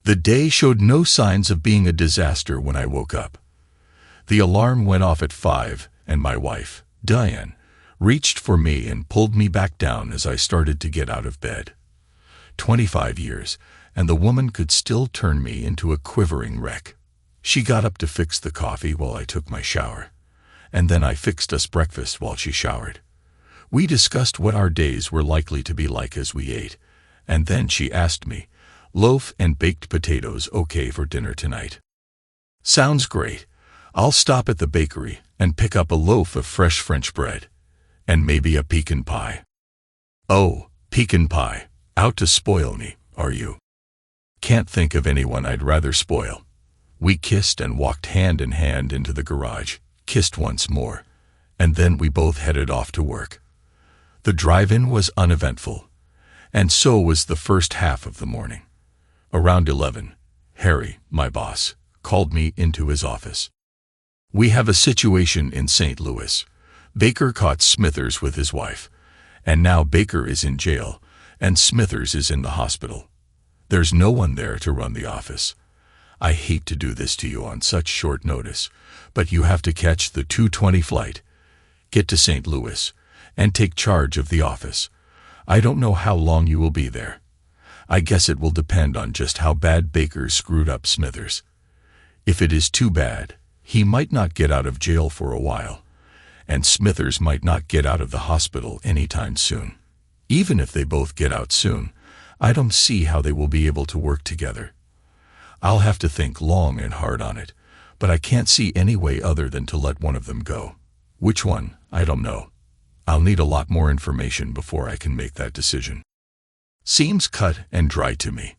The day showed no signs of being a disaster when I woke up. The alarm went off at 5, and my wife, Diane, reached for me and pulled me back down as I started to get out of bed. 25 years, and the woman could still turn me into a quivering wreck. She got up to fix the coffee while I took my shower, and then I fixed us breakfast while she showered. We discussed what our days were likely to be like as we ate, and then she asked me, "Loaf and baked potatoes okay for dinner tonight?" "Sounds great. I'll stop at the bakery and pick up a loaf of fresh French bread, and maybe a pecan pie." "Oh, pecan pie. Out to spoil me, are you?" "Can't think of anyone I'd rather spoil." We kissed and walked hand in hand into the garage, kissed once more, and then we both headed off to work. The drive-in was uneventful, and so was the first half of the morning. Around 11, Harry, my boss, called me into his office. "We have a situation in St. Louis. Baker caught Smithers with his wife, and now Baker is in jail, and Smithers is in the hospital. There's no one there to run the office. I hate to do this to you on such short notice, but you have to catch the 2:20 flight, get to St. Louis, and take charge of the office. I don't know how long you will be there. I guess it will depend on just how bad Baker screwed up Smithers. If it is too bad, he might not get out of jail for a while, and Smithers might not get out of the hospital anytime soon. Even if they both get out soon, I don't see how they will be able to work together. I'll have to think long and hard on it, but I can't see any way other than to let one of them go. Which one, I don't know. I'll need a lot more information before I can make that decision." Seems cut and dry to me.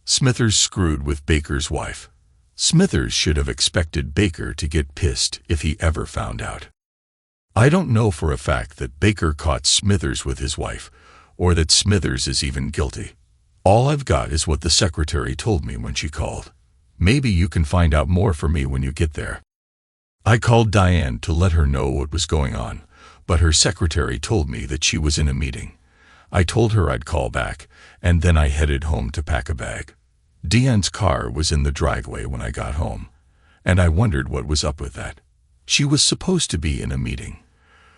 Smithers screwed with Baker's wife. Smithers should have expected Baker to get pissed if he ever found out. I don't know for a fact that Baker caught Smithers with his wife, or that Smithers is even guilty. All I've got is what the secretary told me when she called. Maybe you can find out more for me when you get there. I called Diane to let her know what was going on, but her secretary told me that she was in a meeting. I told her I'd call back, and then I headed home to pack a bag. Diane's car was in the driveway when I got home, and I wondered what was up with that. She was supposed to be in a meeting.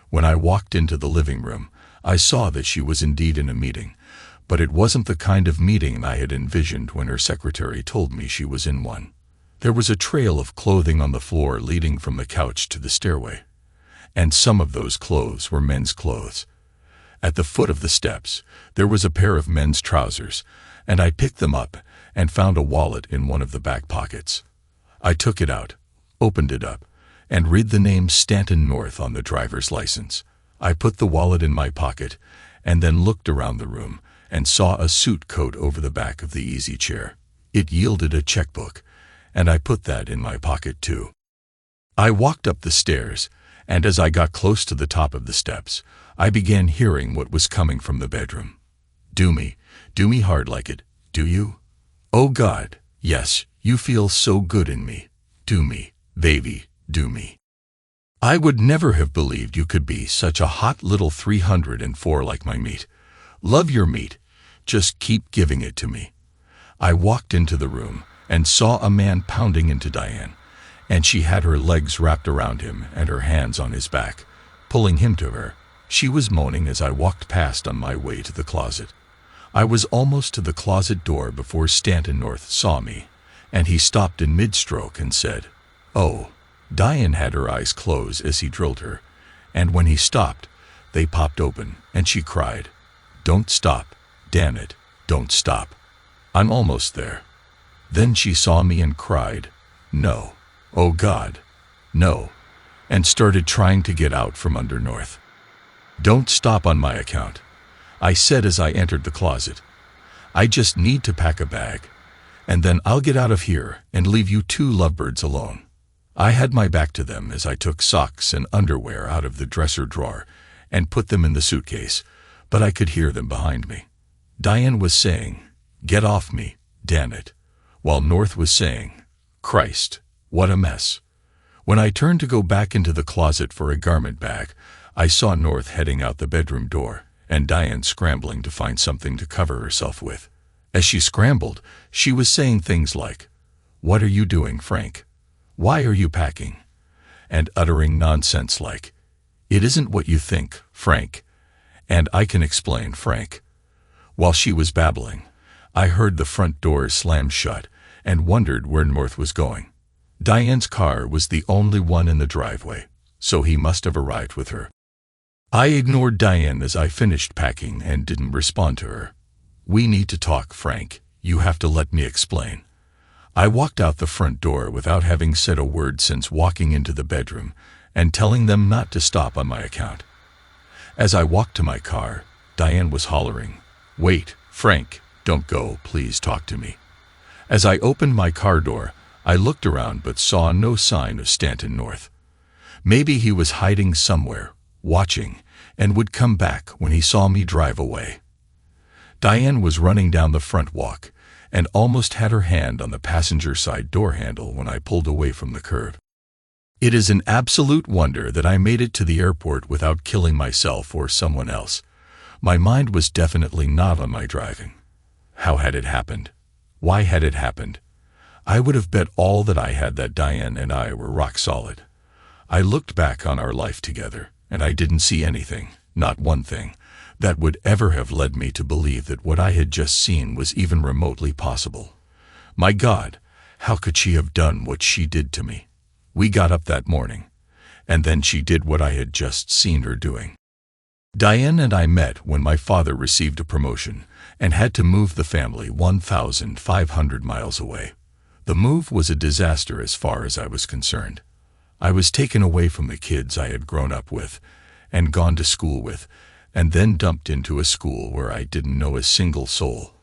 When I walked into the living room, I saw that she was indeed in a meeting, but it wasn't the kind of meeting I had envisioned when her secretary told me she was in one. There was a trail of clothing on the floor leading from the couch to the stairway, and some of those clothes were men's clothes. At the foot of the steps, there was a pair of men's trousers, and I picked them up and found a wallet in one of the back pockets. I took it out, opened it up, and read the name Stanton North on the driver's license. I put the wallet in my pocket and then looked around the room and saw a suit coat over the back of the easy chair. It yielded a checkbook, and I put that in my pocket too. I walked up the stairs, and as I got close to the top of the steps, I began hearing what was coming from the bedroom. Do me hard like it, do you? Oh God, yes, you feel so good in me. Do me, baby, do me. I would never have believed you could be such a hot little 304 like my meat. Love your meat, just keep giving it to me. I walked into the room and saw a man pounding into Diane, and she had her legs wrapped around him and her hands on his back, pulling him to her. She was moaning as I walked past on my way to the closet. I was almost to the closet door before Stanton North saw me, and he stopped in mid-stroke and said, "Oh." Diane had her eyes closed as he drilled her, and when he stopped, they popped open, and she cried, "Don't stop, damn it, don't stop. I'm almost there." Then she saw me and cried, "No, oh God, no," and started trying to get out from under North. "Don't stop on my account," I said as I entered the closet. "I just need to pack a bag, and then I'll get out of here and leave you two lovebirds alone." I had my back to them as I took socks and underwear out of the dresser drawer and put them in the suitcase, but I could hear them behind me. Diane was saying, "Get off me, damn it," while North was saying, "Christ, what a mess." When I turned to go back into the closet for a garment bag, I saw North heading out the bedroom door and Diane scrambling to find something to cover herself with. As she scrambled, she was saying things like, "What are you doing, Frank? Why are you packing?" And uttering nonsense like, "It isn't what you think, Frank. And I can explain, Frank." While she was babbling, I heard the front door slam shut and wondered where North was going. Diane's car was the only one in the driveway, so he must have arrived with her. I ignored Diane as I finished packing and didn't respond to her. "We need to talk, Frank. You have to let me explain." I walked out the front door without having said a word since walking into the bedroom and telling them not to stop on my account. As I walked to my car, Diane was hollering, "Wait, Frank, don't go, please talk to me." As I opened my car door, I looked around but saw no sign of Stanton North. Maybe he was hiding somewhere, watching, and would come back when he saw me drive away. Diane was running down the front walk and almost had her hand on the passenger side door handle when I pulled away from the curb. It is an absolute wonder that I made it to the airport without killing myself or someone else. My mind was definitely not on my driving. How had it happened? Why had it happened? I would have bet all that I had that Diane and I were rock solid. I looked back on our life together, and I didn't see anything, not one thing, that would ever have led me to believe that what I had just seen was even remotely possible. My God, how could she have done what she did to me? We got up that morning, and then she did what I had just seen her doing. Diane and I met when my father received a promotion and had to move the family 1,500 miles away. The move was a disaster as far as I was concerned. I was taken away from the kids I had grown up with and gone to school with, and then dumped into a school where I didn't know a single soul.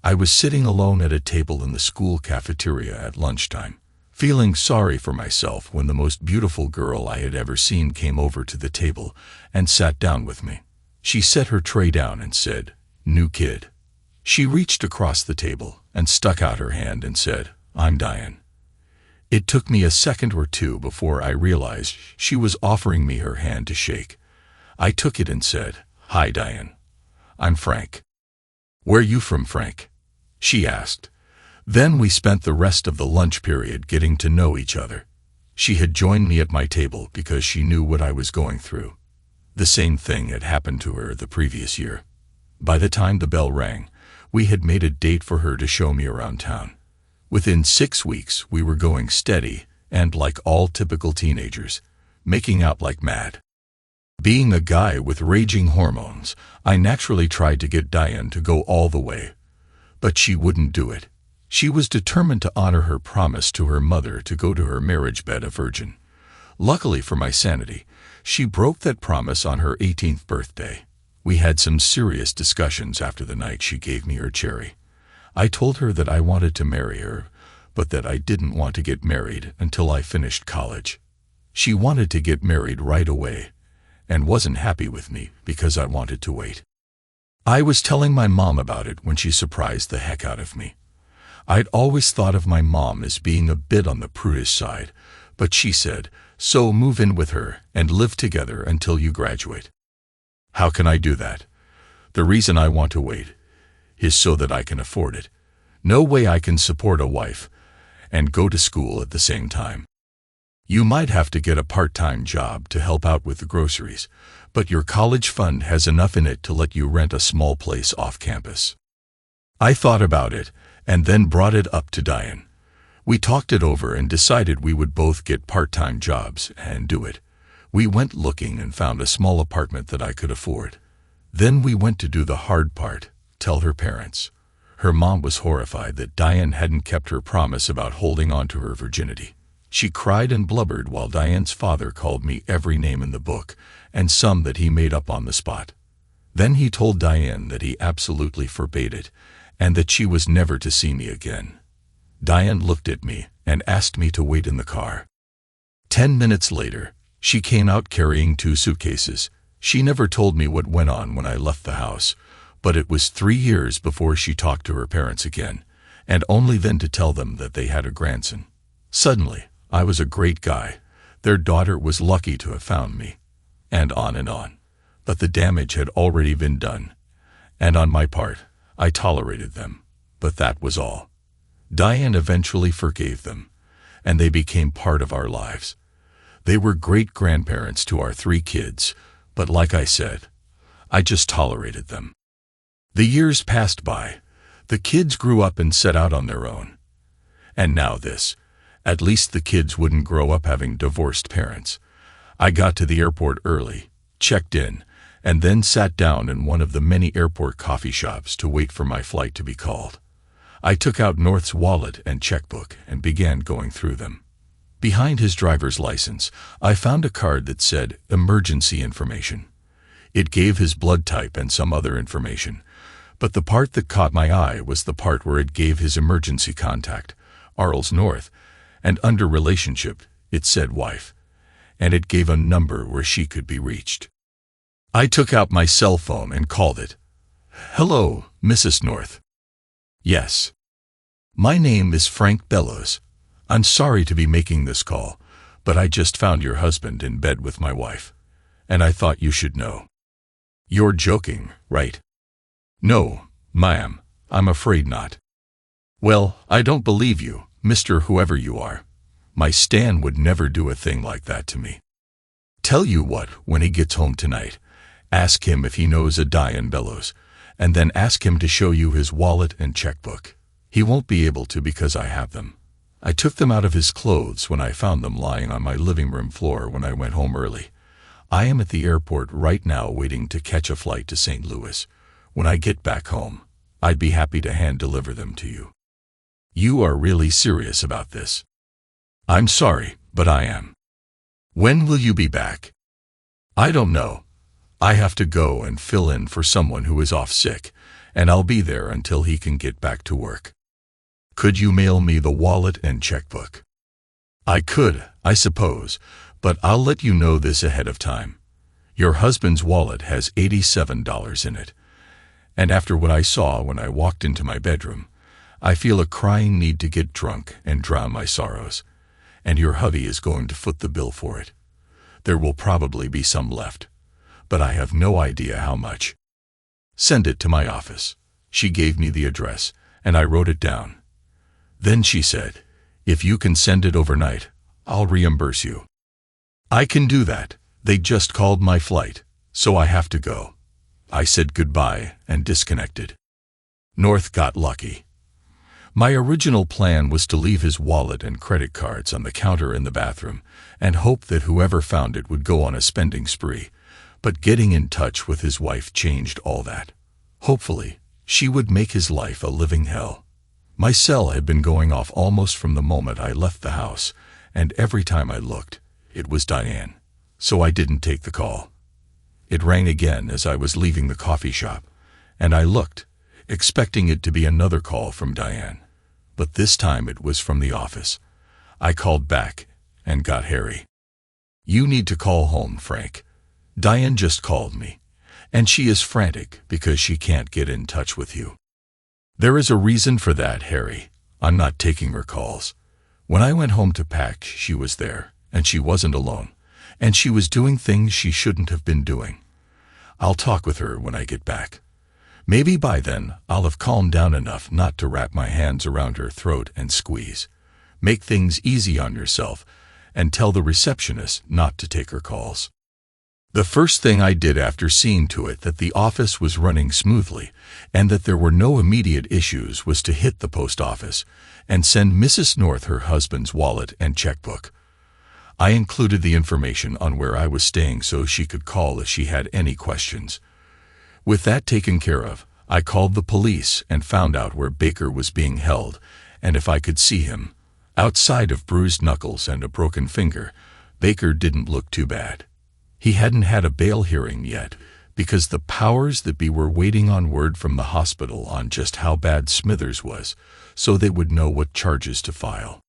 I was sitting alone at a table in the school cafeteria at lunchtime, feeling sorry for myself when the most beautiful girl I had ever seen came over to the table and sat down with me. She set her tray down and said, "New kid." She reached across the table and stuck out her hand and said, "I'm Diane." It took me a second or two before I realized she was offering me her hand to shake. I took it and said, "Hi, Diane. I'm Frank." "Where you from, Frank?" she asked. Then we spent the rest of the lunch period getting to know each other. She had joined me at my table because she knew what I was going through. The same thing had happened to her the previous year. By the time the bell rang, we had made a date for her to show me around town. Within 6 weeks, we were going steady and, like all typical teenagers, making out like mad. Being a guy with raging hormones, I naturally tried to get Diane to go all the way. But she wouldn't do it. She was determined to honor her promise to her mother to go to her marriage bed a virgin. Luckily for my sanity, she broke that promise on her 18th birthday. We had some serious discussions after the night she gave me her cherry. I told her that I wanted to marry her, but that I didn't want to get married until I finished college. She wanted to get married right away, and wasn't happy with me because I wanted to wait. I was telling my mom about it when she surprised the heck out of me. I'd always thought of my mom as being a bit on the prudish side, but she said, "So move in with her and live together until you graduate." How can I do that? The reason I want to wait is so that I can afford it. No way I can support a wife and go to school at the same time. You might have to get a part-time job to help out with the groceries, but your college fund has enough in it to let you rent a small place off campus. I thought about it and then brought it up to Diane. We talked it over and decided we would both get part-time jobs and do it. We went looking and found a small apartment that I could afford. Then we went to do the hard part, tell her parents. Her mom was horrified that Diane hadn't kept her promise about holding on to her virginity. She cried and blubbered while Diane's father called me every name in the book and some that he made up on the spot. Then he told Diane that he absolutely forbade it and that she was never to see me again. Diane looked at me and asked me to wait in the car. 10 minutes later, she came out carrying 2 suitcases. She never told me what went on when I left the house, but it was 3 years before she talked to her parents again, and only then to tell them that they had a grandson. Suddenly, I was a great guy. Their daughter was lucky to have found me. And on. But the damage had already been done. And on my part, I tolerated them. but that was all. Diane eventually forgave them, and they became part of our lives. They were great-grandparents to our 3 kids, but like I said, I just tolerated them. The years passed by. The kids grew up and set out on their own. And now this. At least the kids wouldn't grow up having divorced parents. I got to the airport early, checked in, and then sat down in one of the many airport coffee shops to wait for my flight to be called. I took out North's wallet and checkbook and began going through them. Behind his driver's license, I found a card that said emergency information. It gave his blood type and some other information, but the part that caught my eye was the part where it gave his emergency contact, Arles North, and under relationship, it said wife, and it gave a number where she could be reached. I took out my cell phone and called it. "Hello, Mrs. North." "Yes. My name is Frank Bellows. I'm sorry to be making this call, but I just found your husband in bed with my wife, and I thought you should know." "You're joking, right?" "No, ma'am, I'm afraid not." "Well, I don't believe you, Mr. Whoever you are. My Stan would never do a thing like that to me. Tell you what, when he gets home tonight, ask him if he knows a Diane Bellows, and then ask him to show you his wallet and checkbook. He won't be able to because I have them. I took them out of his clothes when I found them lying on my living room floor when I went home early. I am at the airport right now waiting to catch a flight to St. Louis. When I get back home, I'd be happy to hand-deliver them to you." "You are really serious about this?" "I'm sorry, but I am." "When will you be back?" "I don't know. I have to go and fill in for someone who is off sick, and I'll be there until he can get back to work." "Could you mail me the wallet and checkbook?" "I could, I suppose, but I'll let you know this ahead of time. Your husband's wallet has $87 in it, and after what I saw when I walked into my bedroom, I feel a crying need to get drunk and drown my sorrows, and your hubby is going to foot the bill for it. There will probably be some left, but I have no idea how much. Send it to my office." She gave me the address, and I wrote it down. Then she said, "If you can send it overnight, I'll reimburse you." "I can do that. They just called my flight, so I have to go." I said goodbye and disconnected. North got lucky. My original plan was to leave his wallet and credit cards on the counter in the bathroom and hope that whoever found it would go on a spending spree, but getting in touch with his wife changed all that. Hopefully, she would make his life a living hell. My cell had been going off almost from the moment I left the house, and every time I looked, it was Diane, so I didn't take the call. It rang again as I was leaving the coffee shop, and I looked, expecting it to be another call from Diane, but this time it was from the office. I called back and got Harry. "You need to call home, Frank. Diane just called me, and she is frantic because she can't get in touch with you." "There is a reason for that, Harry. I'm not taking her calls. When I went home to pack, she was there, and she wasn't alone, and she was doing things she shouldn't have been doing. I'll talk with her when I get back. Maybe by then I'll have calmed down enough not to wrap my hands around her throat and squeeze. Make things easy on yourself, and tell the receptionist not to take her calls." The first thing I did after seeing to it that the office was running smoothly and that there were no immediate issues was to hit the post office and send Mrs. North her husband's wallet and checkbook. I included the information on where I was staying so she could call if she had any questions. With that taken care of, I called the police and found out where Baker was being held and if I could see him. Outside of bruised knuckles and a broken finger, Baker didn't look too bad. He hadn't had a bail hearing yet because the powers that be were waiting on word from the hospital on just how bad Smithers was, so they would know what charges to file.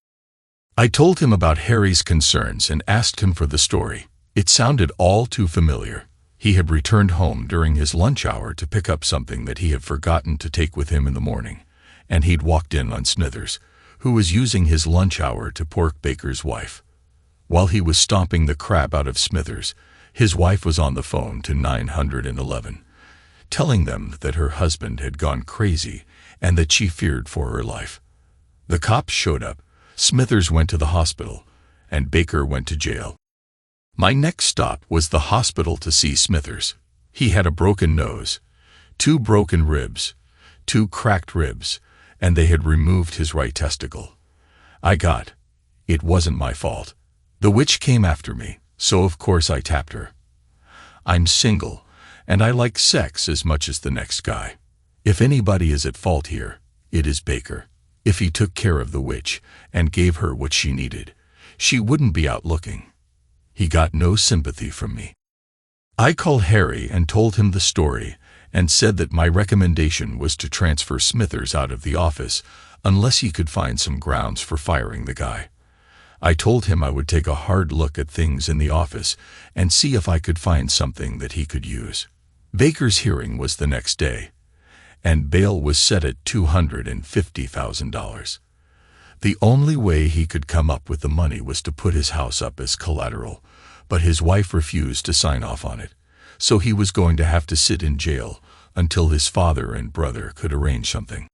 I told him about Harry's concerns and asked him for the story. It sounded all too familiar. He had returned home during his lunch hour to pick up something that he had forgotten to take with him in the morning, and he'd walked in on Smithers, who was using his lunch hour to pork Baker's wife. While he was stomping the crap out of Smithers, his wife was on the phone to 911, telling them that her husband had gone crazy and that she feared for her life. The cops showed up, Smithers went to the hospital, and Baker went to jail. My next stop was the hospital to see Smithers. He had a broken nose, 2 broken ribs, 2 cracked ribs, and they had removed his right testicle. It wasn't my fault. The witch came after me, so of course I tapped her. I'm single, and I like sex as much as the next guy. If anybody is at fault here, it is Baker. If he took care of the witch and gave her what she needed, she wouldn't be out looking. He got no sympathy from me. I called Harry and told him the story and said that my recommendation was to transfer Smithers out of the office unless he could find some grounds for firing the guy. I told him I would take a hard look at things in the office and see if I could find something that he could use. Baker's hearing was the next day, and bail was set at $250,000. The only way he could come up with the money was to put his house up as collateral, but his wife refused to sign off on it, so he was going to have to sit in jail until his father and brother could arrange something.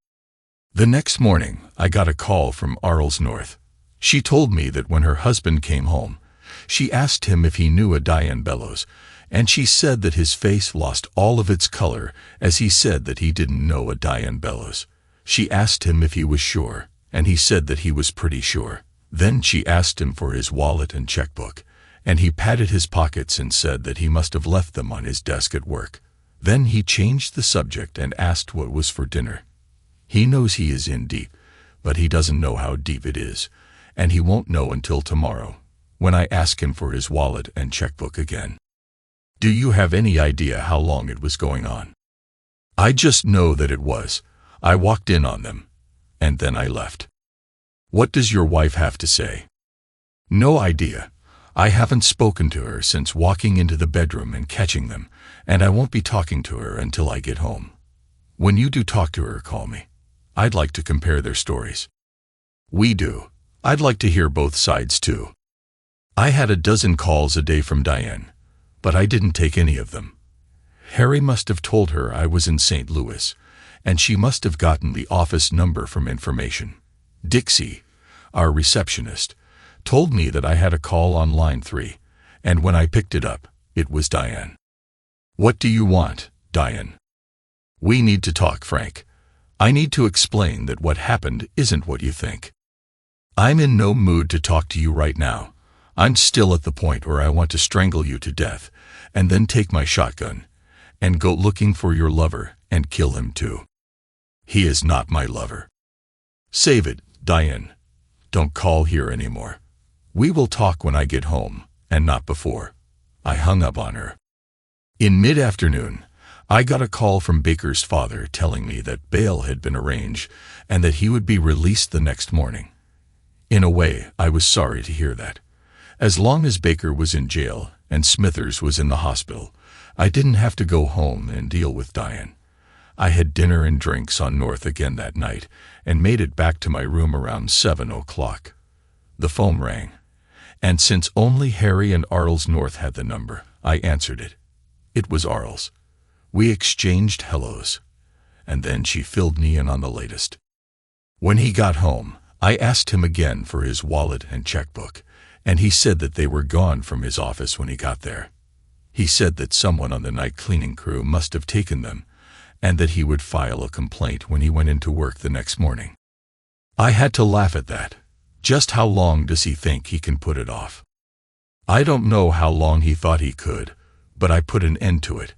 The next morning, I got a call from Arles North. She told me that when her husband came home, she asked him if he knew a Diane Bellows, and she said that his face lost all of its color as he said that he didn't know a Diane Bellows. She asked him if he was sure, and he said that he was pretty sure. Then she asked him for his wallet and checkbook, and he patted his pockets and said that he must have left them on his desk at work. Then he changed the subject and asked what was for dinner. He knows he is in deep, but he doesn't know how deep it is, and he won't know until tomorrow, when I ask him for his wallet and checkbook again. Do you have any idea how long it was going on? I just know that it was. I walked in on them, and then I left. What does your wife have to say? No idea. I haven't spoken to her since walking into the bedroom and catching them, and I won't be talking to her until I get home. When you do talk to her, call me. I'd like to compare their stories. We do. I'd like to hear both sides too. I had a dozen calls a day from Diane, but I didn't take any of them. Harry must have told her I was in St. Louis, and she must have gotten the office number from information. Dixie, our receptionist, told me that I had a call on line 3, and when I picked it up, it was Diane. What do you want, Diane? We need to talk, Frank. I need to explain that what happened isn't what you think. I'm in no mood to talk to you right now. I'm still at the point where I want to strangle you to death, and then take my shotgun, and go looking for your lover and kill him too. He is not my lover. Save it, Diane. Don't call here anymore. We will talk when I get home, and not before. I hung up on her. In mid-afternoon, I got a call from Baker's father telling me that bail had been arranged and that he would be released the next morning. In a way, I was sorry to hear that. As long as Baker was in jail and Smithers was in the hospital, I didn't have to go home and deal with Diane. I had dinner and drinks on North again that night and made it back to my room around 7 o'clock. The phone rang, and since only Harry and Arles North had the number, I answered it. It was Arles. We exchanged hellos, and then she filled me in on the latest. When he got home, I asked him again for his wallet and checkbook, and he said that they were gone from his office when he got there. He said that someone on the night cleaning crew must have taken them, and that he would file a complaint when he went into work the next morning. I had to laugh at that. Just how long does he think he can put it off? I don't know how long he thought he could, but I put an end to it.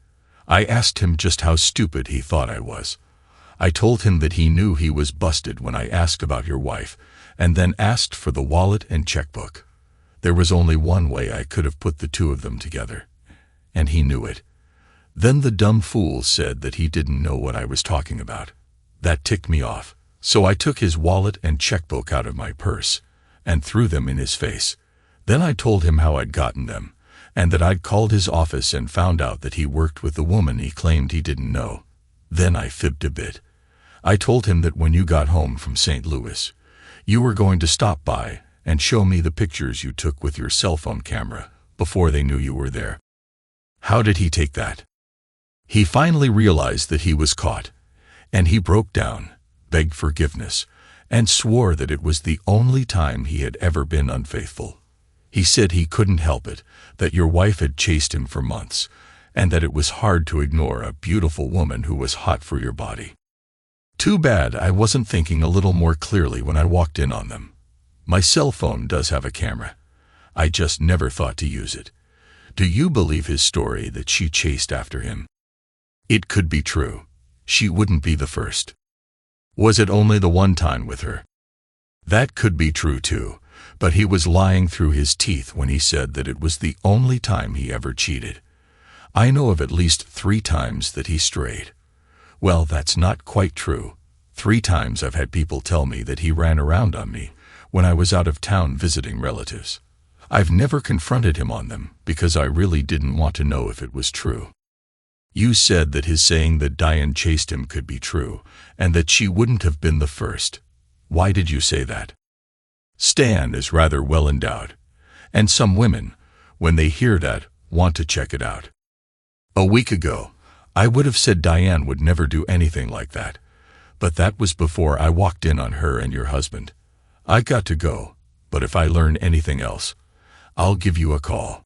I asked him just how stupid he thought I was. I told him that he knew he was busted when I asked about your wife, and then asked for the wallet and checkbook. There was only one way I could have put the two of them together, and he knew it. Then the dumb fool said that he didn't know what I was talking about. That ticked me off, so I took his wallet and checkbook out of my purse and threw them in his face. Then I told him how I'd gotten them, and that I'd called his office and found out that he worked with the woman he claimed he didn't know. Then I fibbed a bit. I told him that when you got home from St. Louis, you were going to stop by and show me the pictures you took with your cell phone camera before they knew you were there. How did he take that? He finally realized that he was caught, and he broke down, begged forgiveness, and swore that it was the only time he had ever been unfaithful. He said he couldn't help it, that your wife had chased him for months, and that it was hard to ignore a beautiful woman who was hot for your body. Too bad I wasn't thinking a little more clearly when I walked in on them. My cell phone does have a camera. I just never thought to use it. Do you believe his story that she chased after him? It could be true. She wouldn't be the first. Was it only the one time with her? That could be true too, but he was lying through his teeth when he said that it was the only time he ever cheated. I know of at least 3 times that he strayed. Well, that's not quite true. 3 times I've had people tell me that he ran around on me when I was out of town visiting relatives. I've never confronted him on them because I really didn't want to know if it was true. You said that his saying that Diane chased him could be true, and that she wouldn't have been the first. Why did you say that? Stan is rather well endowed, and some women, when they hear that, want to check it out. A week ago, I would have said Diane would never do anything like that, but that was before I walked in on her and your husband. I got to go, but if I learn anything else, I'll give you a call.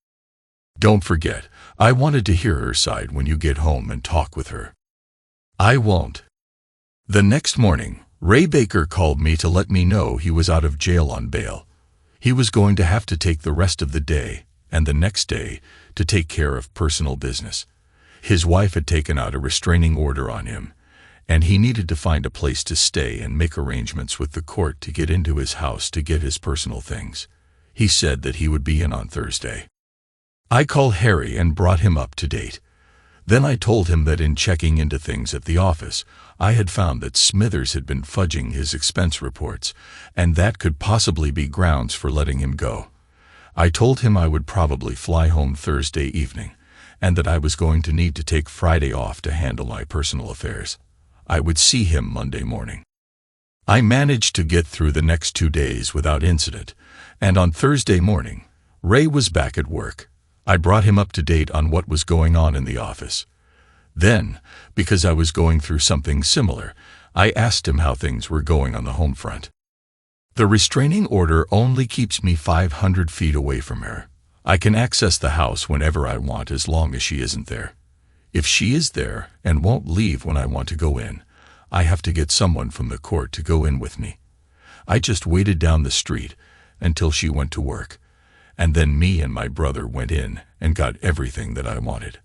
Don't forget, I wanted to hear her side when you get home and talk with her. I won't. The next morning, Ray Baker called me to let me know he was out of jail on bail. He was going to have to take the rest of the day and the next day to take care of personal business. His wife had taken out a restraining order on him, and he needed to find a place to stay and make arrangements with the court to get into his house to get his personal things. He said that he would be in on Thursday. I called Harry and brought him up to date. Then I told him that in checking into things at the office, I had found that Smithers had been fudging his expense reports, and that could possibly be grounds for letting him go. I told him I would probably fly home Thursday evening, and that I was going to need to take Friday off to handle my personal affairs. I would see him Monday morning. I managed to get through the next 2 days without incident, and on Thursday morning, Ray was back at work. I brought him up to date on what was going on in the office. Then, because I was going through something similar, I asked him how things were going on the home front. The restraining order only keeps me 500 feet away from her. I can access the house whenever I want as long as she isn't there. If she is there and won't leave when I want to go in, I have to get someone from the court to go in with me. I just waited down the street until she went to work, and then me and my brother went in and got everything that I wanted.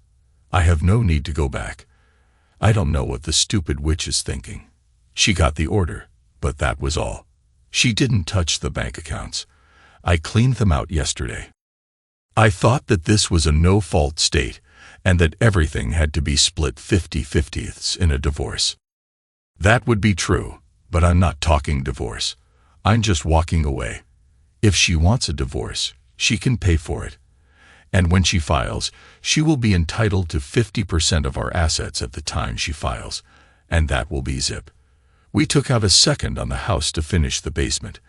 I have no need to go back. I don't know what the stupid witch is thinking. She got the order, but that was all. She didn't touch the bank accounts. I cleaned them out yesterday. I thought that this was a no-fault state and that everything had to be split 50-50ths in a divorce. That would be true, but I'm not talking divorce. I'm just walking away. If she wants a divorce, she can pay for it. And when she files, she will be entitled to 50% of our assets at the time she files, and that will be zip. We took out a second on the house to finish the basement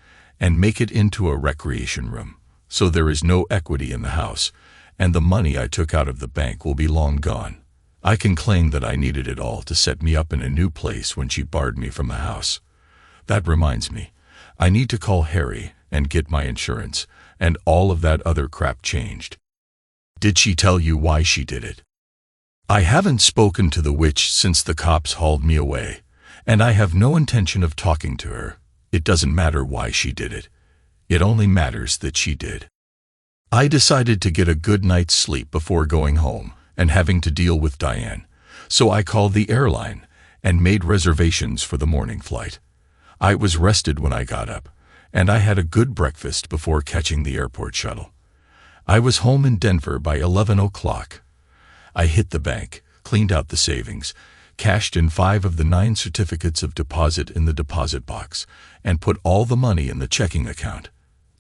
and make it into a recreation room, so there is no equity in the house, and the money I took out of the bank will be long gone. I can claim that I needed it all to set me up in a new place when she barred me from the house. That reminds me, I need to call Harry and get my insurance and all of that other crap changed. Did she tell you why she did it? I haven't spoken to the witch since the cops hauled me away, and I have no intention of talking to her. It doesn't matter why she did it. It only matters that she did. I decided to get a good night's sleep before going home and having to deal with Diane, so I called the airline and made reservations for the morning flight. I was rested when I got up, and I had a good breakfast before catching the airport shuttle. I was home in Denver by 11 o'clock. I hit the bank, cleaned out the savings, cashed in 5 of the 9 certificates of deposit in the deposit box, and put all the money in the checking account.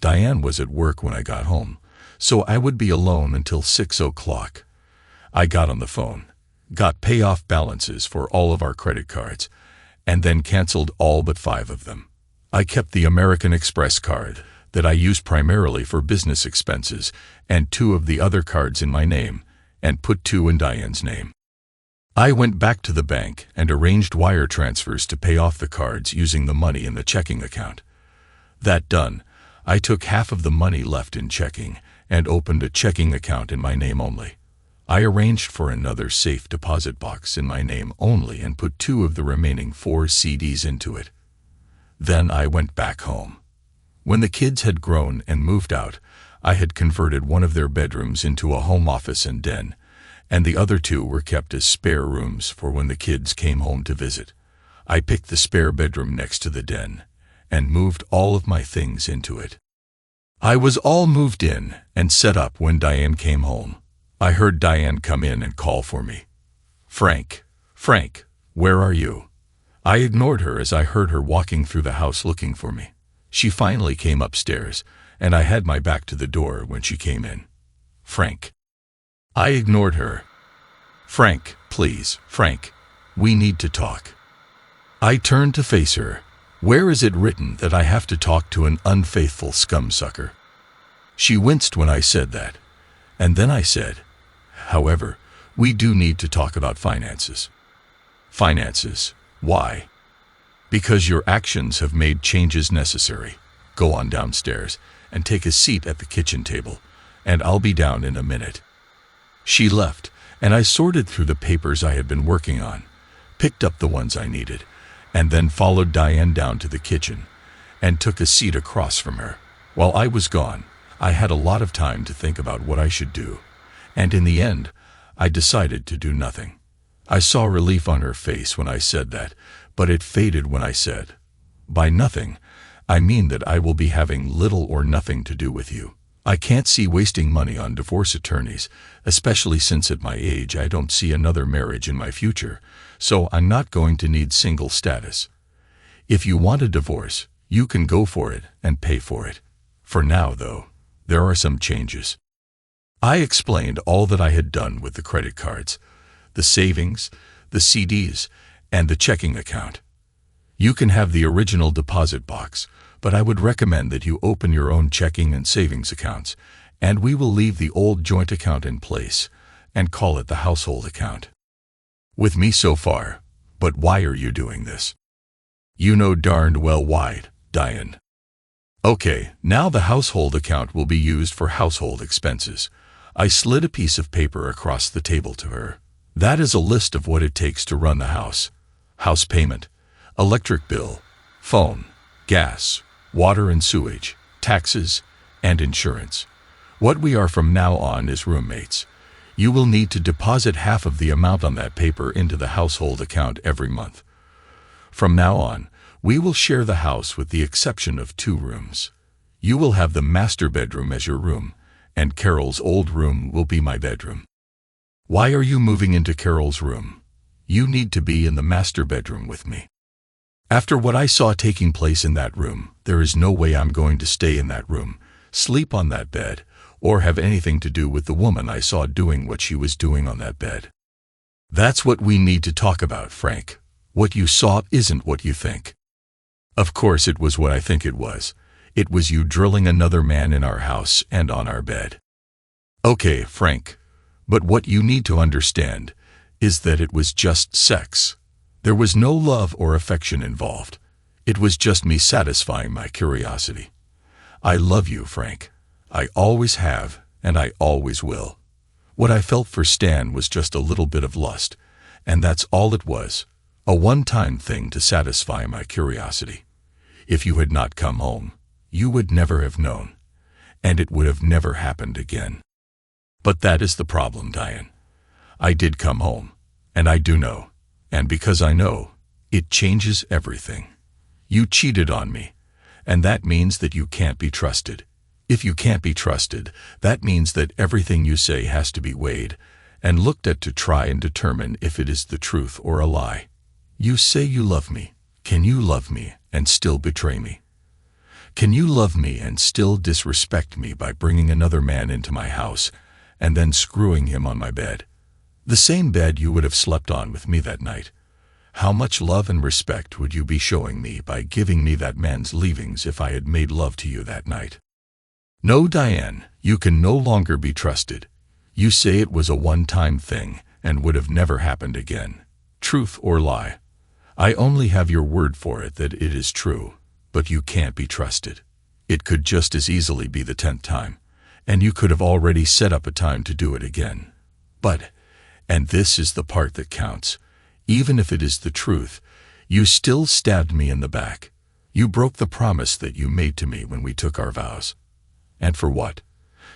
Diane was at work when I got home, so I would be alone until 6 o'clock. I got on the phone, got payoff balances for all of our credit cards, and then canceled all but 5 of them. I kept the American Express card that I use primarily for business expenses and 2 of the other cards in my name, and put 2 in Diane's name. I went back to the bank and arranged wire transfers to pay off the cards using the money in the checking account. That done, I took half of the money left in checking and opened a checking account in my name only. I arranged for another safe deposit box in my name only and put 2 of the remaining 4 CDs into it. Then I went back home. When the kids had grown and moved out, I had converted one of their bedrooms into a home office and den, and the other 2 were kept as spare rooms for when the kids came home to visit. I picked the spare bedroom next to the den and moved all of my things into it. I was all moved in and set up when Diane came home. I heard Diane come in and call for me. Frank, where are you?" I ignored her as I heard her walking through the house looking for me. She finally came upstairs, and I had my back to the door when she came in. "Frank." I ignored her. "Frank, please, Frank, we need to talk." I turned to face her. "Where is it written that I have to talk to an unfaithful scumsucker?" She winced when I said that, and then I said, "However, we do need to talk about finances." "Finances? Why?" "Because your actions have made changes necessary. Go on downstairs and take a seat at the kitchen table, and I'll be down in a minute." She left, and I sorted through the papers I had been working on, picked up the ones I needed, and then followed Diane down to the kitchen and took a seat across from her. While I was gone, I had a lot of time to think about what I should do, and in the end, I decided to do nothing. I saw relief on her face when I said that, but it faded when I said, "By nothing, I mean that I will be having little or nothing to do with you. I can't see wasting money on divorce attorneys, especially since at my age I don't see another marriage in my future, so I'm not going to need single status. If you want a divorce, you can go for it and pay for it. For now, though, there are some changes." I explained all that I had done with the credit cards, the savings, the CDs, and the checking account. "You can have the original deposit box, but I would recommend that you open your own checking and savings accounts, and we will leave the old joint account in place and call it the household account." "With me so far, but why are you doing this?" "You know darned well why, Diane." "Okay, now the household account will be used for household expenses." I slid a piece of paper across the table to her. "That is a list of what it takes to run the house. House payment, electric bill, phone, gas, water and sewage, taxes, and insurance. What we are from now on is roommates. You will need to deposit half of the amount on that paper into the household account every month. From now on, we will share the house with the exception of 2 rooms. You will have the master bedroom as your room, and Carol's old room will be my bedroom." "Why are you moving into Carol's room? You need to be in the master bedroom with me." "After what I saw taking place in that room, there is no way I'm going to stay in that room, sleep on that bed, or have anything to do with the woman I saw doing what she was doing on that bed." "That's what we need to talk about, Frank. What you saw isn't what you think." "Of course it was what I think it was. It was you drilling another man in our house and on our bed." "Okay, Frank, but what you need to understand is that it was just sex. There was no love or affection involved. It was just me satisfying my curiosity. I love you, Frank. I always have, and I always will. What I felt for Stan was just a little bit of lust, and that's all it was, a one-time thing to satisfy my curiosity. If you had not come home, you would never have known, and it would have never happened again. But that is the problem, Diane. I did come home, and I do know, and because I know, it changes everything. You cheated on me, and that means that you can't be trusted. If you can't be trusted, that means that everything you say has to be weighed and looked at to try and determine if it is the truth or a lie. You say you love me. Can you love me and still betray me? Can you love me and still disrespect me by bringing another man into my house and then screwing him on my bed? The same bed you would have slept on with me that night. How much love and respect would you be showing me by giving me that man's leavings if I had made love to you that night? No, Diane, you can no longer be trusted. You say it was a one-time thing, and would have never happened again. Truth or lie? I only have your word for it that it is true, but you can't be trusted. It could just as easily be the 10th time, and you could have already set up a time to do it again. But, and this is the part that counts, even if it is the truth, you still stabbed me in the back. You broke the promise that you made to me when we took our vows. And for what?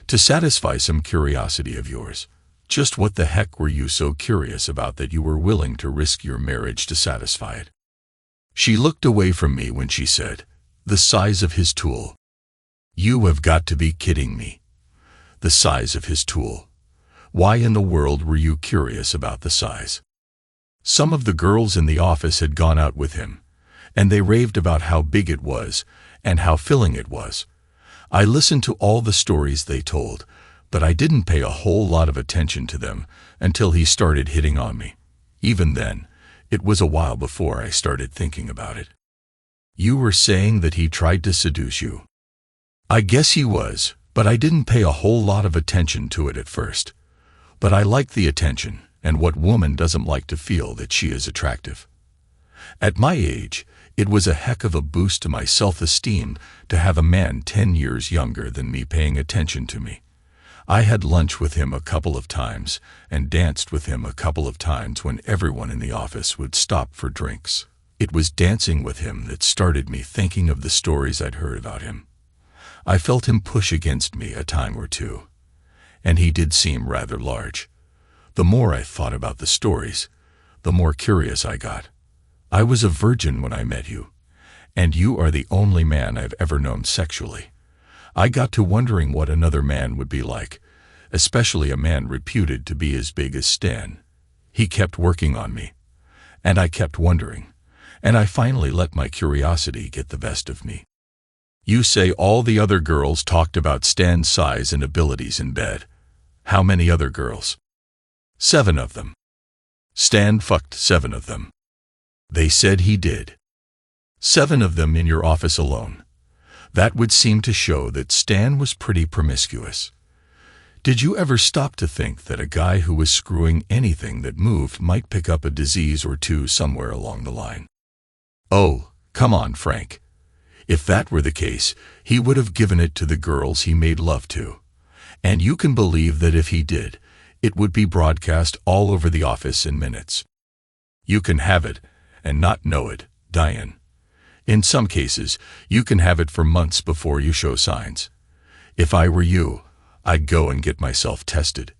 To satisfy some curiosity of yours. Just what the heck were you so curious about that you were willing to risk your marriage to satisfy it? She looked away from me when she said, "The size of his tool." You have got to be kidding me. The size of his tool. Why in the world were you curious about the size? Some of the girls in the office had gone out with him, and they raved about how big it was and how filling it was. I listened to all the stories they told, but I didn't pay a whole lot of attention to them until he started hitting on me. Even then, it was a while before I started thinking about it. You were saying that he tried to seduce you. I guess he was, but I didn't pay a whole lot of attention to it at first. But I liked the attention, and what woman doesn't like to feel that she is attractive? At my age, it was a heck of a boost to my self-esteem to have a man 10 years younger than me paying attention to me. I had lunch with him a couple of times and danced with him a couple of times when everyone in the office would stop for drinks. It was dancing with him that started me thinking of the stories I'd heard about him. I felt him push against me a time or two, and he did seem rather large. The more I thought about the stories, the more curious I got. I was a virgin when I met you, and you are the only man I've ever known sexually. I got to wondering what another man would be like, especially a man reputed to be as big as Stan. He kept working on me, and I kept wondering, and I finally let my curiosity get the best of me. You say all the other girls talked about Stan's size and abilities in bed. How many other girls? 7 of them. Stan fucked 7 of them. They said he did. 7 of them in your office alone. That would seem to show that Stan was pretty promiscuous. Did you ever stop to think that a guy who was screwing anything that moved might pick up a disease or two somewhere along the line? Oh, come on, Frank. If that were the case, he would have given it to the girls he made love to. And you can believe that if he did, it would be broadcast all over the office in minutes. You can have it and not know it, Diane. In some cases, you can have it for months before you show signs. If I were you, I'd go and get myself tested.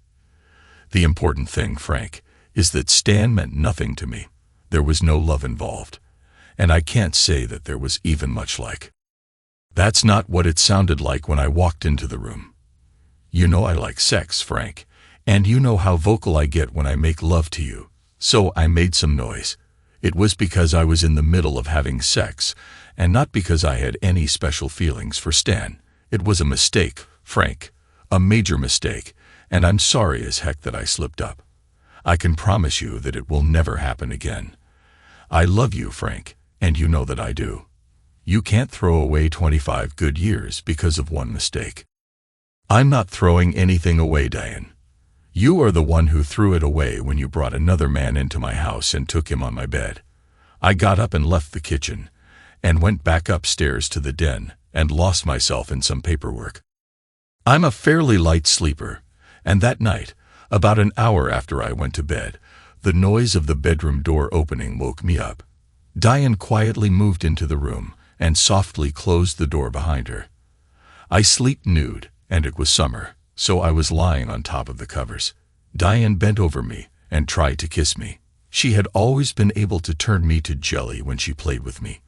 The important thing, Frank, is that Stan meant nothing to me. There was no love involved. And I can't say that there was even much like. That's not what it sounded like when I walked into the room. You know I like sex, Frank, and you know how vocal I get when I make love to you. So I made some noise. It was because I was in the middle of having sex, and not because I had any special feelings for Stan. It was a mistake, Frank, a major mistake, and I'm sorry as heck that I slipped up. I can promise you that it will never happen again. I love you, Frank, and you know that I do. You can't throw away 25 good years because of one mistake. I'm not throwing anything away, Diane. You are the one who threw it away when you brought another man into my house and took him on my bed. I got up and left the kitchen, and went back upstairs to the den, and lost myself in some paperwork. I'm a fairly light sleeper, and that night, about an hour after I went to bed, the noise of the bedroom door opening woke me up. Diane quietly moved into the room and softly closed the door behind her. I sleep nude, and it was summer, so I was lying on top of the covers. Diane bent over me and tried to kiss me. She had always been able to turn me to jelly when she played with me,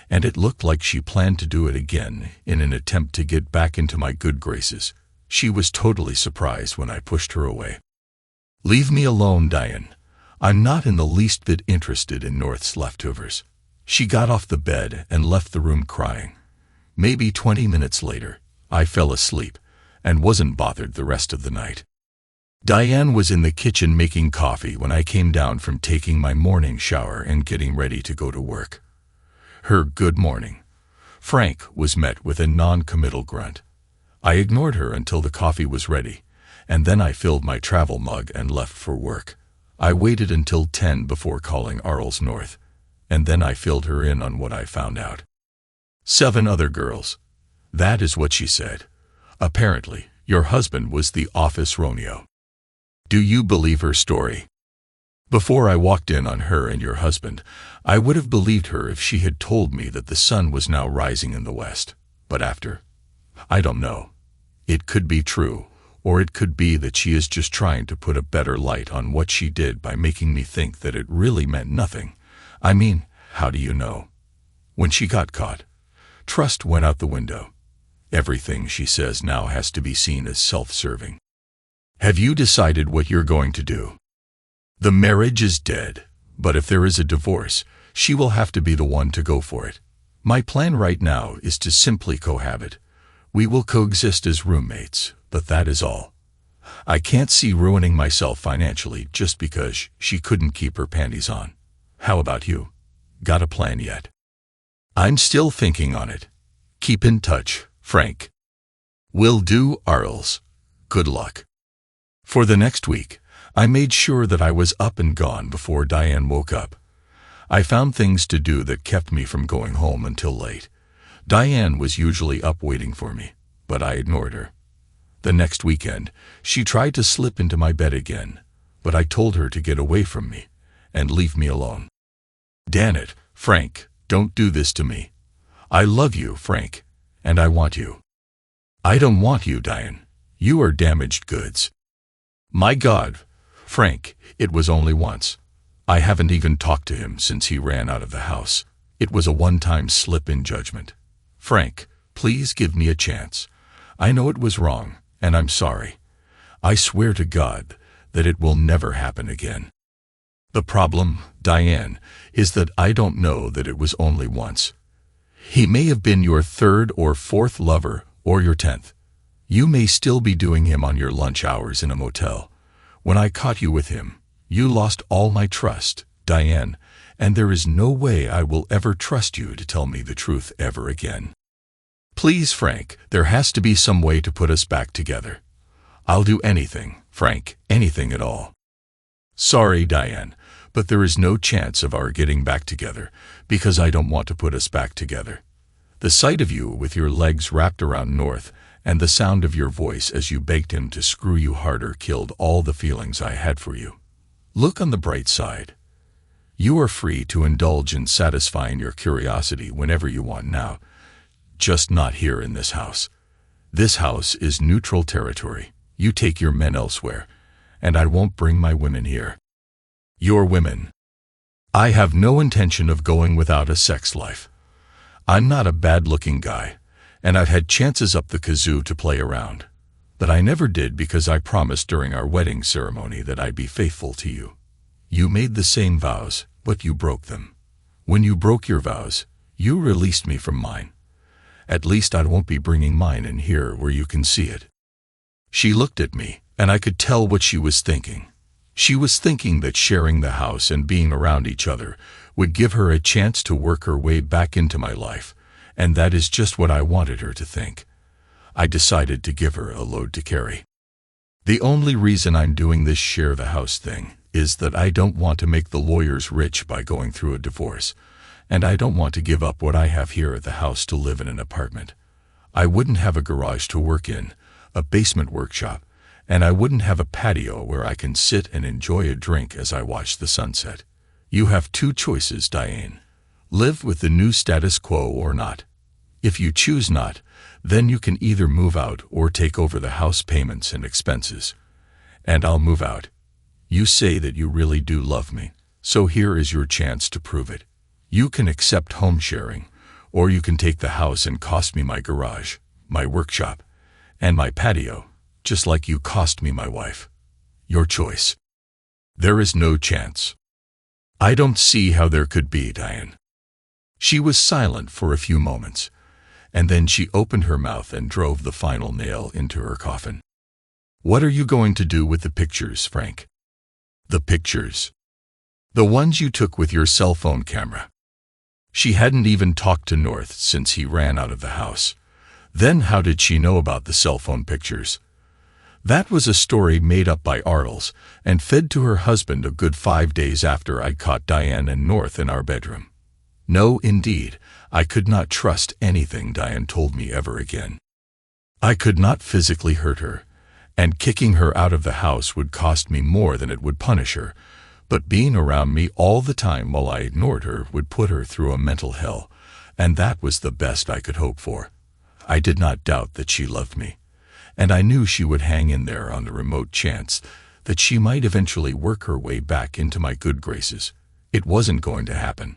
and it looked like she planned to do it again in an attempt to get back into my good graces. She was totally surprised when I pushed her away. Leave me alone, Diane. I'm not in the least bit interested in North's leftovers. She got off the bed and left the room crying. Maybe 20 minutes later, I fell asleep and wasn't bothered the rest of the night. Diane was in the kitchen making coffee when I came down from taking my morning shower and getting ready to go to work. Her "good morning, Frank" was met with a non-committal grunt. I ignored her until the coffee was ready, and then I filled my travel mug and left for work. I waited until 10 before calling Arles North, and then I filled her in on what I found out. 7 other girls. That is what she said. Apparently, your husband was the office Romeo. Do you believe her story? Before I walked in on her and your husband, I would have believed her if she had told me that the sun was now rising in the west. But after, I don't know. It could be true, or it could be that she is just trying to put a better light on what she did by making me think that it really meant nothing. I mean, how do you know? When she got caught, trust went out the window. Everything she says now has to be seen as self-serving. Have you decided what you're going to do? The marriage is dead, but if there is a divorce, she will have to be the one to go for it. My plan right now is to simply cohabit. We will coexist as roommates, but that is all. I can't see ruining myself financially just because she couldn't keep her panties on. How about you? Got a plan yet? I'm still thinking on it. Keep in touch, Frank. Will do, Arles. Good luck. For the next week, I made sure that I was up and gone before Diane woke up. I found things to do that kept me from going home until late. Diane was usually up waiting for me, but I ignored her. The next weekend, she tried to slip into my bed again, but I told her to get away from me and leave me alone. Damn it, Frank, don't do this to me. I love you, Frank, and I want you. I don't want you, Diane. You are damaged goods. My God, Frank, it was only once. I haven't even talked to him since he ran out of the house. It was a one-time slip in judgment. Frank, please give me a chance. I know it was wrong, and I'm sorry. I swear to God that it will never happen again. The problem, Diane, is that I don't know that it was only once. He may have been your 3rd or 4th lover, or your 10th. You may still be doing him on your lunch hours in a motel. When I caught you with him, you lost all my trust, Diane, and there is no way I will ever trust you to tell me the truth ever again. Please, Frank, there has to be some way to put us back together. I'll do anything, Frank, anything at all. Sorry, Diane, but there is no chance of our getting back together because I don't want to put us back together. The sight of you with your legs wrapped around North and the sound of your voice as you begged him to screw you harder killed all the feelings I had for you. Look on the bright side. You are free to indulge in satisfying your curiosity whenever you want now, just not here in this house. This house is neutral territory. You take your men elsewhere, and I won't bring my women here. Your women. I have no intention of going without a sex life. I'm not a bad-looking guy, and I've had chances up the kazoo to play around. But I never did because I promised during our wedding ceremony that I'd be faithful to you. You made the same vows, but you broke them. When you broke your vows, you released me from mine. At least I won't be bringing mine in here where you can see it. She looked at me, and I could tell what she was thinking. She was thinking that sharing the house and being around each other would give her a chance to work her way back into my life, and that is just what I wanted her to think. I decided to give her a load to carry. The only reason I'm doing this share the house thing is that I don't want to make the lawyers rich by going through a divorce, and I don't want to give up what I have here at the house to live in an apartment. I wouldn't have a garage to work in, a basement workshop, and I wouldn't have a patio where I can sit and enjoy a drink as I watch the sunset. You have 2 choices, Diane. Live with the new status quo or not. If you choose not, then you can either move out or take over the house payments and expenses. And I'll move out. You say that you really do love me, so here is your chance to prove it. You can accept home sharing, or you can take the house and cost me my garage, my workshop, and my patio, just like you cost me my wife. Your choice. There is no chance. I don't see how there could be, Diane. She was silent for a few moments, and then she opened her mouth and drove the final nail into her coffin. What are you going to do with the pictures, Frank? The pictures. The ones you took with your cell phone camera. She hadn't even talked to North since he ran out of the house. Then how did she know about the cell phone pictures? That was a story made up by Arles and fed to her husband a good 5 days after I caught Diane and North in our bedroom. No, indeed, I could not trust anything Diane told me ever again. I could not physically hurt her, and kicking her out of the house would cost me more than it would punish her, but being around me all the time while I ignored her would put her through a mental hell, and that was the best I could hope for. I did not doubt that she loved me, and I knew she would hang in there on the remote chance that she might eventually work her way back into my good graces. It wasn't going to happen.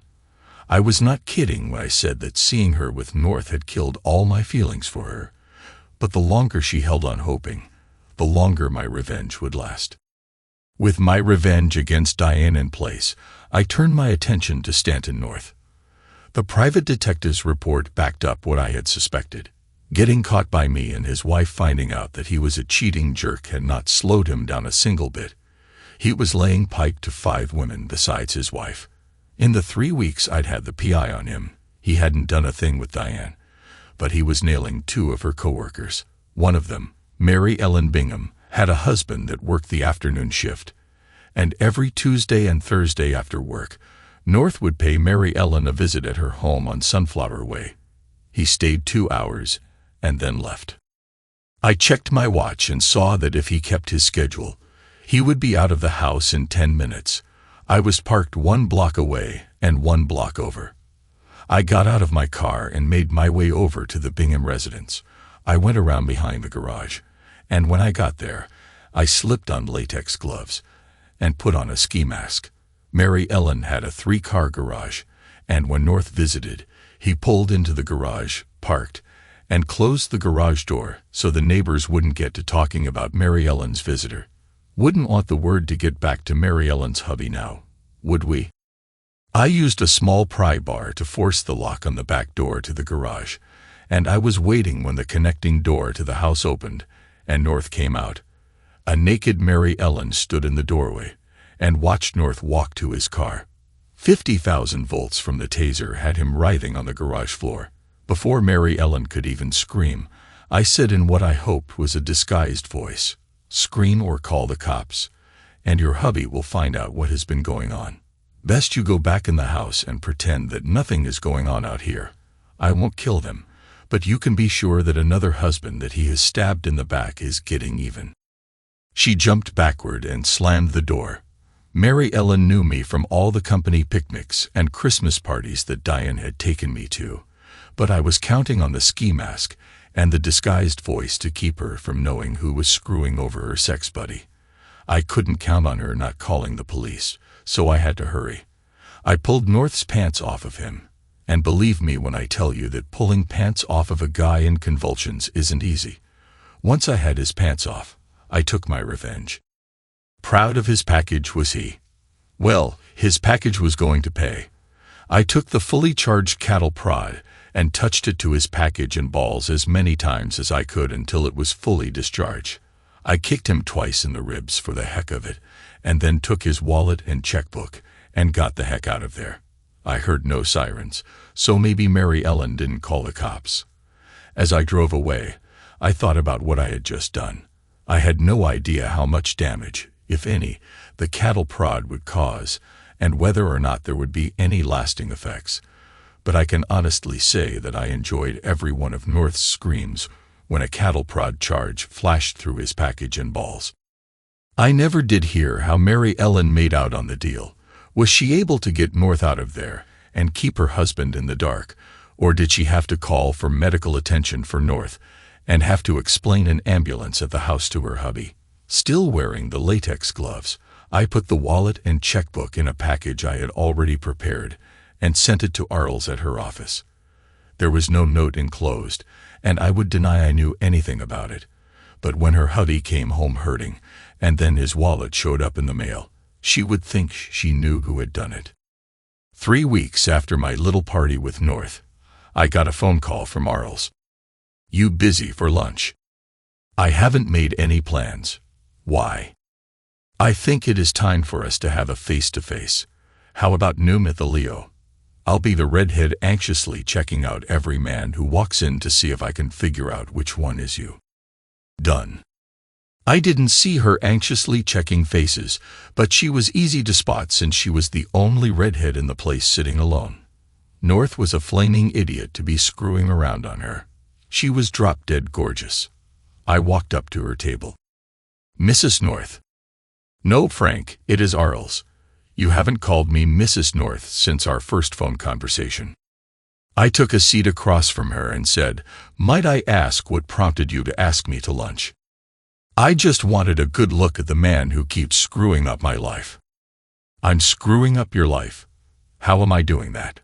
I was not kidding when I said that seeing her with North had killed all my feelings for her, but the longer she held on hoping, the longer my revenge would last. With my revenge against Diane in place, I turned my attention to Stanton North. The private detective's report backed up what I had suspected. Getting caught by me and his wife finding out that he was a cheating jerk had not slowed him down a single bit. He was laying pipe to 5 women besides his wife. In the 3 weeks I'd had the PI on him, he hadn't done a thing with Diane, but he was nailing 2 of her coworkers. One of them, Mary Ellen Bingham, had a husband that worked the afternoon shift, and every Tuesday and Thursday after work, North would pay Mary Ellen a visit at her home on Sunflower Way. He stayed 2 hours and then left. I checked my watch and saw that if he kept his schedule, he would be out of the house in 10 minutes. I was parked 1 block away and 1 block over. I got out of my car and made my way over to the Bingham residence. I went around behind the garage, and when I got there, I slipped on latex gloves and put on a ski mask. Mary Ellen had a 3-car garage, and when North visited, he pulled into the garage, parked, and closed the garage door so the neighbors wouldn't get to talking about Mary Ellen's visitor. Wouldn't want the word to get back to Mary Ellen's hubby now, would we? I used a small pry bar to force the lock on the back door to the garage, and I was waiting when the connecting door to the house opened, and North came out. A naked Mary Ellen stood in the doorway and watched North walk to his car. 50,000 volts from the taser had him writhing on the garage floor. Before Mary Ellen could even scream, I said in what I hoped was a disguised voice, "Scream or call the cops, and your hubby will find out what has been going on. Best you go back in the house and pretend that nothing is going on out here. I won't kill them, but you can be sure that another husband that he has stabbed in the back is getting even." She jumped backward and slammed the door. Mary Ellen knew me from all the company picnics and Christmas parties that Diane had taken me to, but I was counting on the ski mask and the disguised voice to keep her from knowing who was screwing over her sex buddy. I couldn't count on her not calling the police, so I had to hurry. I pulled North's pants off of him, and believe me when I tell you that pulling pants off of a guy in convulsions isn't easy. Once I had his pants off, I took my revenge. Proud of his package was he. Well, his package was going to pay. I took the fully charged cattle prod and touched it to his package and balls as many times as I could until it was fully discharged. I kicked him twice in the ribs for the heck of it, and then took his wallet and checkbook and got the heck out of there. I heard no sirens, so maybe Mary Ellen didn't call the cops. As I drove away, I thought about what I had just done. I had no idea how much damage, if any, the cattle prod would cause, and whether or not there would be any lasting effects. But I can honestly say that I enjoyed every one of North's screams when a cattle prod charge flashed through his package and balls. I never did hear how Mary Ellen made out on the deal. Was she able to get North out of there and keep her husband in the dark, or did she have to call for medical attention for North and have to explain an ambulance at the house to her hubby? Still wearing the latex gloves, I put the wallet and checkbook in a package I had already prepared and sent it to Arles at her office. There was no note enclosed, and I would deny I knew anything about it. But when her hubby came home hurting, and then his wallet showed up in the mail, she would think she knew who had done it. 3 weeks after my little party with North, I got a phone call from Arles. "You busy for lunch?" "I haven't made any plans." "Why?" "I think it is time for us to have a face-to-face. How about noon at the Leo? I'll be the redhead anxiously checking out every man who walks in to see if I can figure out which one is you." Done. I didn't see her anxiously checking faces, but she was easy to spot since she was the only redhead in the place sitting alone. North was a flaming idiot to be screwing around on her. She was drop-dead gorgeous. I walked up to her table. "Mrs. North." "No, Frank, it is Arles. You haven't called me Mrs. North since our first phone conversation." I took a seat across from her and said, "Might I ask what prompted you to ask me to lunch?" "I just wanted a good look at the man who keeps screwing up my life." "I'm screwing up your life? How am I doing that?"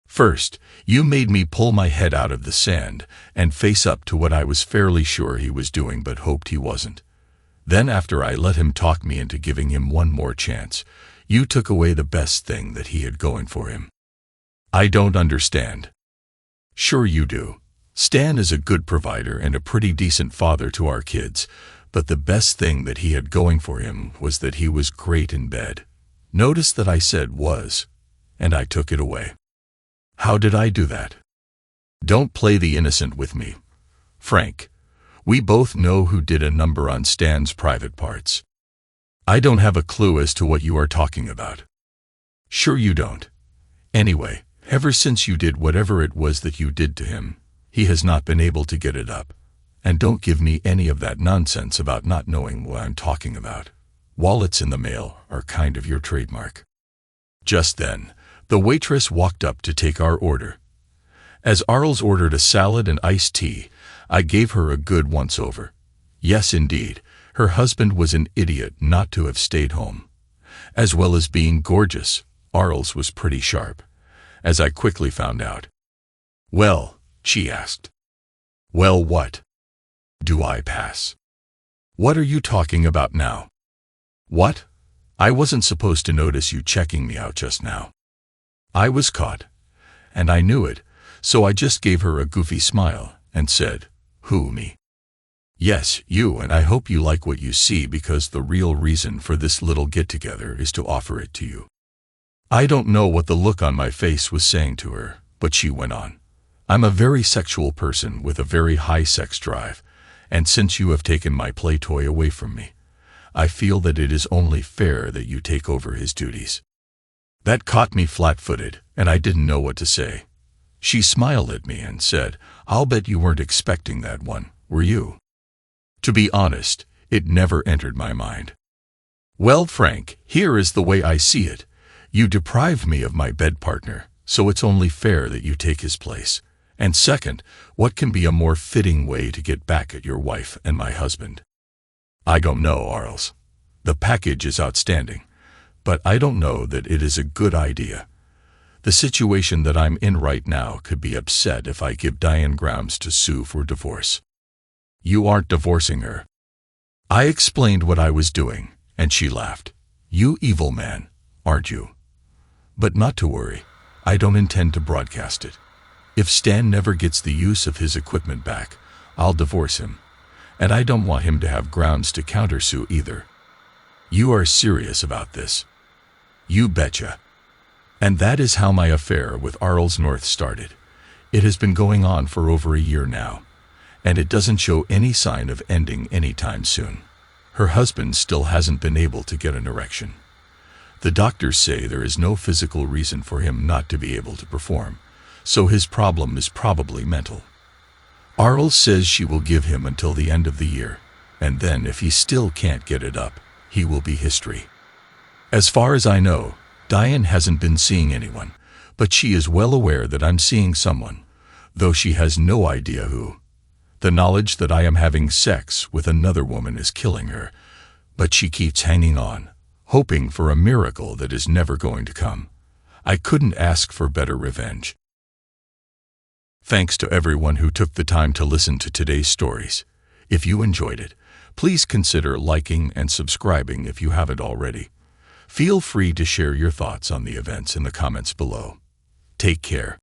"First, you made me pull my head out of the sand and face up to what I was fairly sure he was doing but hoped he wasn't. Then after I let him talk me into giving him one more chance, you took away the best thing that he had going for him." "I don't understand." "Sure you do. Stan is a good provider and a pretty decent father to our kids, but the best thing that he had going for him was that he was great in bed." Notice that I said was, and I took it away. "How did I do that?" "Don't play the innocent with me, Frank. We both know who did a number on Stan's private parts." "I don't have a clue as to what you are talking about." "Sure you don't. Anyway, ever since you did whatever it was that you did to him, he has not been able to get it up. And don't give me any of that nonsense about not knowing what I'm talking about. Wallets in the mail are kind of your trademark." Just then, the waitress walked up to take our order. As Arles ordered a salad and iced tea, I gave her a good once-over. Yes, indeed, her husband was an idiot not to have stayed home. As well as being gorgeous, Arles was pretty sharp, as I quickly found out. "Well," she asked. "Well, what? Do I pass?" "What are you talking about now?" "What? I wasn't supposed to notice you checking me out just now." I was caught, and I knew it, so I just gave her a goofy smile and said, "Who, me?" "Yes, you, and I hope you like what you see because the real reason for this little get-together is to offer it to you." I don't know what the look on my face was saying to her, but she went on. "I'm a very sexual person with a very high sex drive, and since you have taken my play toy away from me, I feel that it is only fair that you take over his duties." That caught me flat-footed, and I didn't know what to say. She smiled at me and said, "I'll bet you weren't expecting that one, were you?" To be honest, it never entered my mind. "Well, Frank, here is the way I see it. You deprived me of my bed partner, so it's only fair that you take his place. And second, what can be a more fitting way to get back at your wife and my husband?" "I don't know, Arles. The package is outstanding, but I don't know that it is a good idea. The situation that I'm in right now could be upset if I give Diane grounds to sue for divorce." "You aren't divorcing her." I explained what I was doing, and she laughed. "You evil man, aren't you? But not to worry, I don't intend to broadcast it. If Stan never gets the use of his equipment back, I'll divorce him, and I don't want him to have grounds to countersue either." "You are serious about this?" "You betcha." And that is how my affair with Arles North started. It has been going on for over a year now, and it doesn't show any sign of ending anytime soon. Her husband still hasn't been able to get an erection. The doctors say there is no physical reason for him not to be able to perform, so his problem is probably mental. Arles says she will give him until the end of the year, and then if he still can't get it up, he will be history. As far as I know, Diane hasn't been seeing anyone, but she is well aware that I'm seeing someone, though she has no idea who. The knowledge that I am having sex with another woman is killing her, but she keeps hanging on, hoping for a miracle that is never going to come. I couldn't ask for better revenge. Thanks to everyone who took the time to listen to today's stories. If you enjoyed it, please consider liking and subscribing if you haven't already. Feel free to share your thoughts on the events in the comments below. Take care.